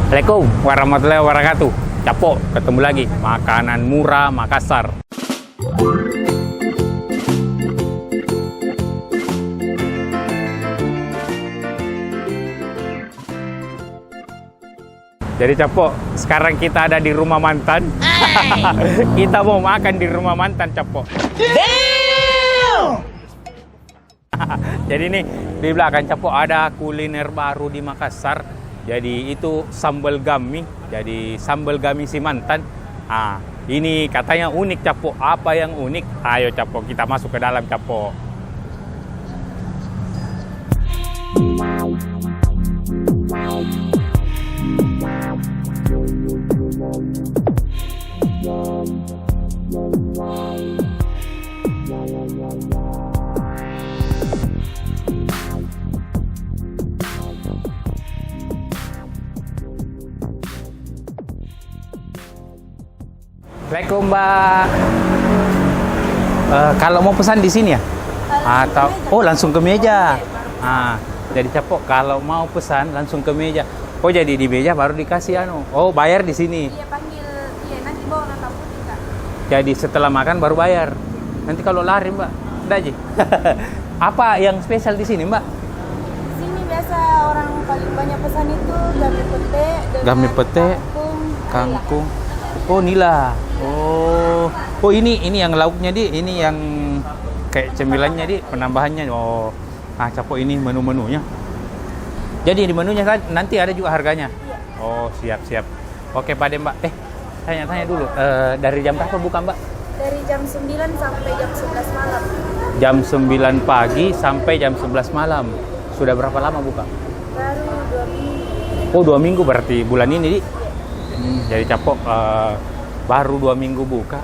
Assalamualaikum warahmatullahi wabarakatuh. Capok, ketemu lagi. Makanan murah Makassar. Jadi Capok, sekarang kita ada di rumah mantan. Kita mau makan di rumah mantan, Capok. Jadi nih di belakang Capok ada kuliner baru di Makassar. Jadi itu sambal gami. Jadi sambal gami si mantan. Ini katanya unik, Capok. Apa yang unik? Ayo Capok, kita masuk ke dalam, Capok. Assalamualaikum Mbak. Kalau mau pesan di sini ya? Atau langsung ke meja. Jadi Capok kalau mau pesan langsung ke meja. Oh jadi di meja baru dikasih bayar di sini. Iya panggil, nanti bawa nota putih Kak. Jadi setelah makan baru bayar. Nanti kalau lari Mbak, udah aja. Apa yang spesial di sini Mbak? Di sini biasa orang paling banyak pesan itu gami pete dengan Gami pete, kangkung. Oh nila. Oh ini yang lauknya ini yang kayak cemilannya penambahannya. Capok ini menu-menunya. Jadi di menunya nanti ada juga harganya. Iya. Oh siap. Oke Pak Mbak. Tanya dulu. Dari jam berapa buka Mbak? Dari jam 9 sampai jam 11 malam. Jam 9 pagi sampai jam 11 malam. Sudah berapa lama buka? Baru 2 minggu. Oh 2 minggu berarti bulan ini Iya. Jadi Capok baru 2 minggu buka,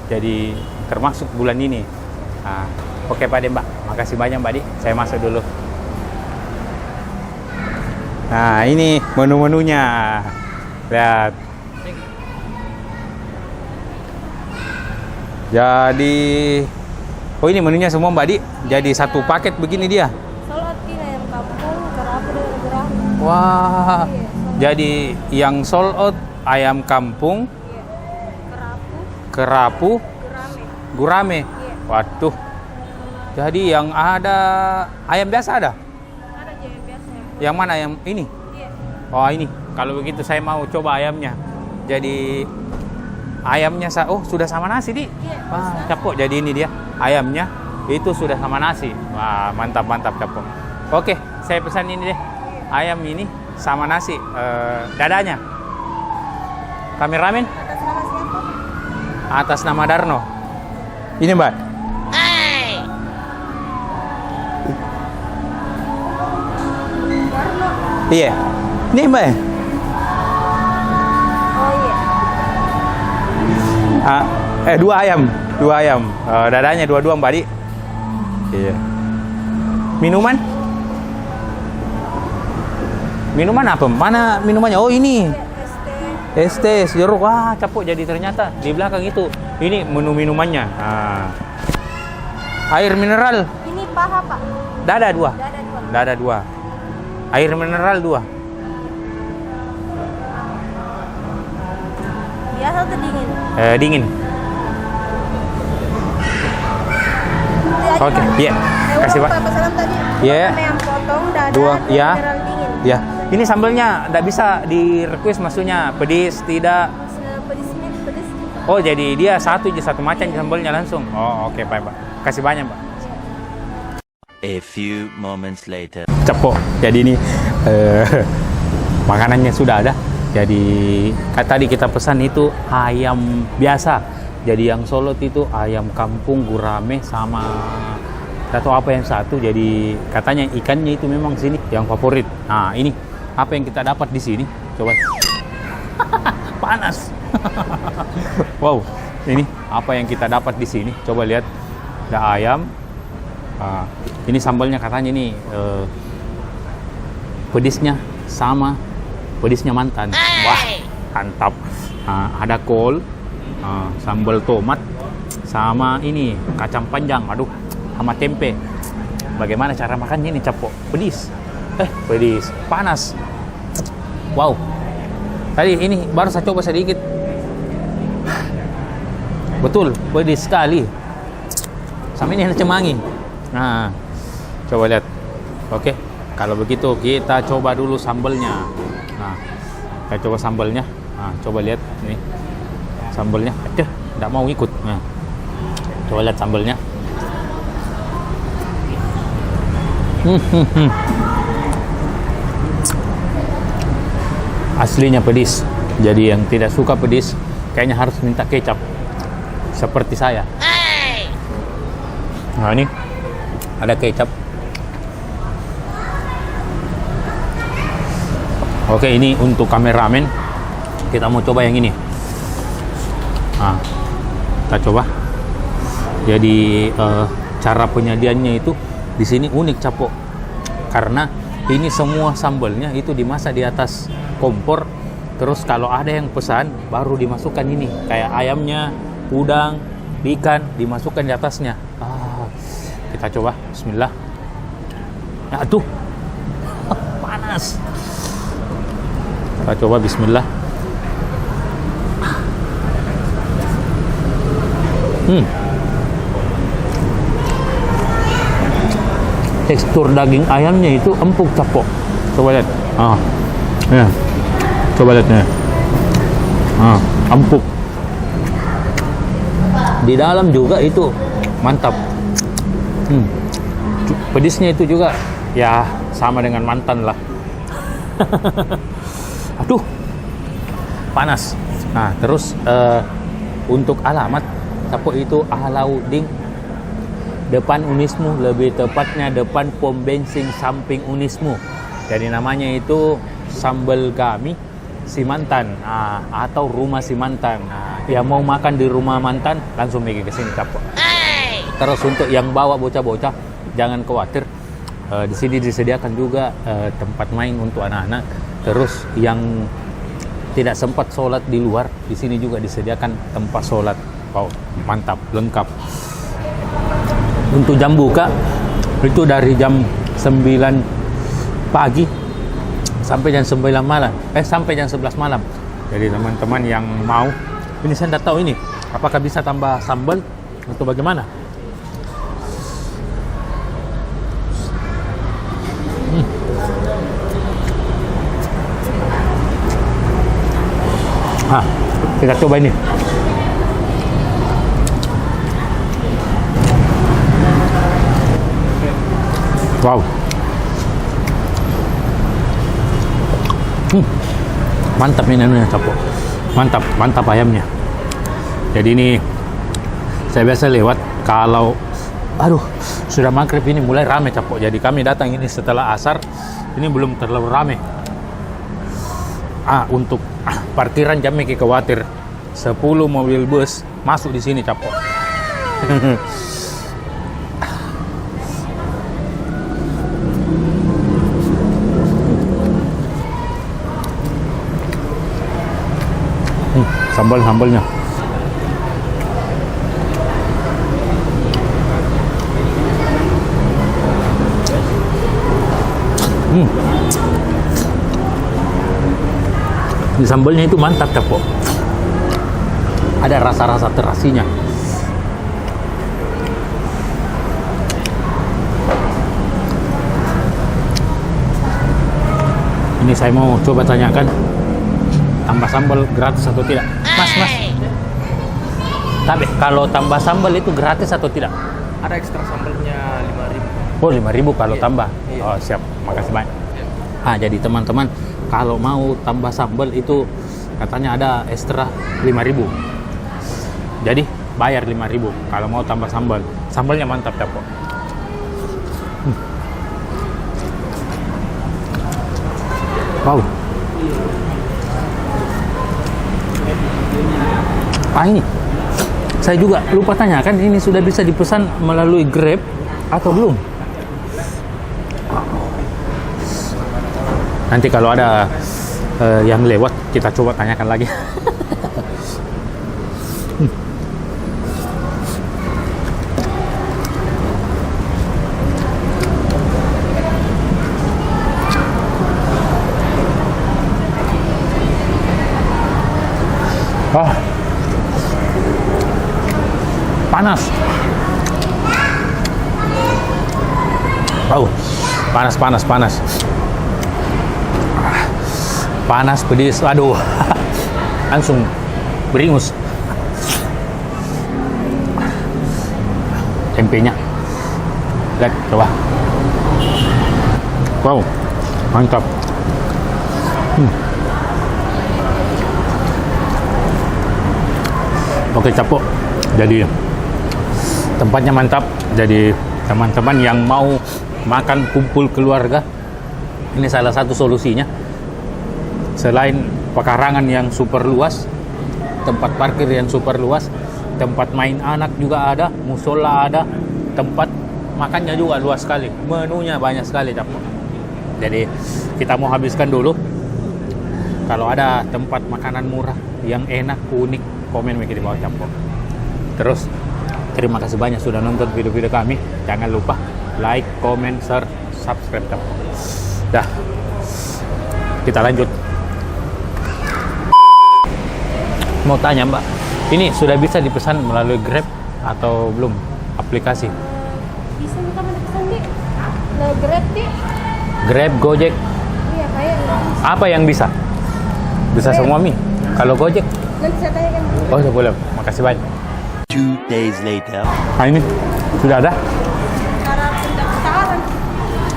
jadi termasuk bulan ini. Oke Pak Mbak, makasih banyak Mbak Di. Saya masuk dulu. Nah ini menu-menunya, lihat. Jadi, ini menunya semua Mbak Di. Jadi satu paket begini dia. Soloti ayam kampung, kerapu dengan gurame. Wah. Iya. Jadi yang solot, ayam kampung, kerapu, gurame. Iya. Waduh. Jadi yang ada ayam biasa ada? Ada aja yang biasa. Yang mana yang ini? Iya. Oh ini. Kalau begitu saya mau coba ayamnya. Jadi ayamnya sudah sama nasi Di. Iya. Wah, Capok. Jadi ini dia ayamnya itu sudah sama nasi. Wah, mantap Capok. Oke, saya pesan ini deh. Ayam ini sama nasi, dadanya. Kameramen? Atas nama siapa? Atas nama Darno. Ini Mbak. Darno. Iya. Ini Mbak. Oh iya. Dua ayam. Dadanya dua-dua Mbak Di. Iya. Minuman apa? Mana minumannya? Oh ini. Es teh jeruk. Wah, Capok. Jadi ternyata di belakang itu ini menu minumannya. Air mineral. Ini paha Pak. Dada dua. Dada 2. Air mineral 2. Biasa atau dingin? Dingin. Oke, iya. Kasih Pak. Pesanan tadi. Iya. Ayam potong, dada, 2, ya. mineral dingin. Ya. Ini sambalnya enggak bisa di request maksudnya pedis tidak. Pedisnya pedis. Oh, jadi dia satu macam sambalnya langsung. Oh, oke, Pak. Kasih banyak, Pak. A few moments later. Capok. Jadi ini makanannya sudah ada. Jadi tadi kita pesan itu ayam biasa. Jadi yang solot itu ayam kampung, gurame sama atau apa yang satu. Jadi katanya ikannya itu memang sini yang favorit. Nah, ini apa yang kita dapat di sini? Coba. Panas. Wow. Ini apa yang kita dapat di sini? Coba lihat. Ada ayam. Ini sambalnya katanya ini pedisnya sama pedisnya mantan. Wah, mantap. Ada kol, sambal tomat, sama ini kacang panjang. Aduh, sama tempe. Bagaimana cara makannya ini, Capok? Pedis. Pedis. Panas. Wow. Tadi ini baru saya coba sedikit. Betul, pedas sekali. Sama ini enak cemangi. Nah, coba lihat. Oke, kalau begitu kita coba dulu sambalnya. Nah, kita coba sambalnya. Nah, coba lihat ini sambalnya. Aduh, tidak mau ikut. Nah, coba lihat sambalnya. Aslinya pedis. Jadi yang tidak suka pedis kayaknya harus minta kecap seperti saya. Nah, ini ada kecap. Oke, ini untuk kameramen. Kita mau coba yang ini. Nah, kita coba. Jadi cara penyajiannya itu di sini unik, Capo. Karena ini semua sambalnya itu dimasak di atas kompor. Terus kalau ada yang pesan baru dimasukkan ini kayak ayamnya, udang, ikan dimasukkan di atasnya. Kita coba. Bismillah. Ya, aduh. Panas. Kita coba. Bismillah. Tekstur daging ayamnya itu empuk, Capo. Coba lihat. Ya. Coba lihat nih. Empuk. Di dalam juga itu mantap. Pedisnya itu juga ya sama dengan mantan lah. Aduh, panas. Nah, terus untuk alamat Capo itu Alauddin, depan Unismu, lebih tepatnya depan pom bensin samping Unismu. Jadi namanya itu sambal kami si mantan, atau rumah si mantan. Ya mau makan di rumah mantan langsung pergi ke sini, Capo. Terus untuk yang bawa bocah-bocah jangan khawatir, di sini disediakan juga tempat main untuk anak-anak. Terus yang tidak sempat sholat di luar, di sini juga disediakan tempat sholat. Wow, mantap, lengkap. Untuk jam buka itu dari jam 9 pagi sampai jam 9 malam. Sampai jam 11 malam. Jadi teman-teman yang mau, ini saya tidak tahu ini apakah bisa tambah sambal atau bagaimana. Kita coba ini. Wow. Mantap ini anunya, Capo. Mantap ayamnya. Jadi ini saya biasa lewat kalau sudah maghrib ini mulai rame, Capo. Jadi kami datang ini setelah asar, ini belum terlalu rame. Untuk parkiran kami khawatir 10 mobil bus masuk di sini, Capo. Sambalnya. Di sambalnya itu mantap, Capo. Ada rasa-rasa terasinya. Ini saya mau coba tanyakan, tambah sambal gratis atau tidak? Mas. Tapi kalau tambah sambal itu gratis atau tidak? Ada ekstra sambalnya 5.000. Oh, 5.000 kalau tambah. Iya. Oh, siap. Makasih banyak. Jadi teman-teman, kalau mau tambah sambal itu katanya ada ekstra 5.000. Jadi bayar 5.000 kalau mau tambah sambal. Sambalnya mantap, Capo. Wow. Ini saya juga lupa tanyakan, ini sudah bisa dipesan melalui Grab atau belum? Nanti kalau ada yang lewat kita coba tanyakan lagi. Ah. Panas. Oh, panas. Panas, pedis, aduh. Langsung beringus. Tempenya. Lihat, coba. Wow, mantap. Oke, Capok. Jadi tempatnya mantap. Jadi teman-teman yang mau makan kumpul keluarga, ini salah satu solusinya. Selain pekarangan yang super luas, tempat parkir yang super luas, tempat main anak juga ada, musola ada, tempat makannya juga luas sekali, menunya banyak sekali, Capok. Jadi kita mau habiskan dulu. Kalau ada tempat makanan murah yang enak, unik, komen di bawah, Capok. Terus terima kasih banyak sudah nonton video-video kami. Jangan lupa like, comment, share, subscribe, Capok. Dah, kita lanjut. Mau tanya, Mbak, ini sudah bisa dipesan melalui Grab atau belum aplikasi? Bisa minta pesan di Grab di. Grab, Gojek, Iya kayaknya. apa yang bisa? Bisa semua, Mi. Kalau Gojek? Nanti saya tanyakan. Oh, ya boleh. Makasih banyak. 2 days later. Nah, ini sudah ada? Cara pendaftaran.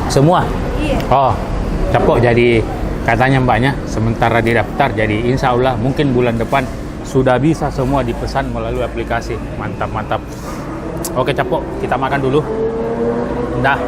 Semua? Iya. Oh, Capok. Jadi katanya Mbaknya sementara didaftar, jadi insya Allah mungkin bulan depan sudah bisa semua dipesan melalui aplikasi. Mantap. Oke, Capok, kita makan dulu. Dah.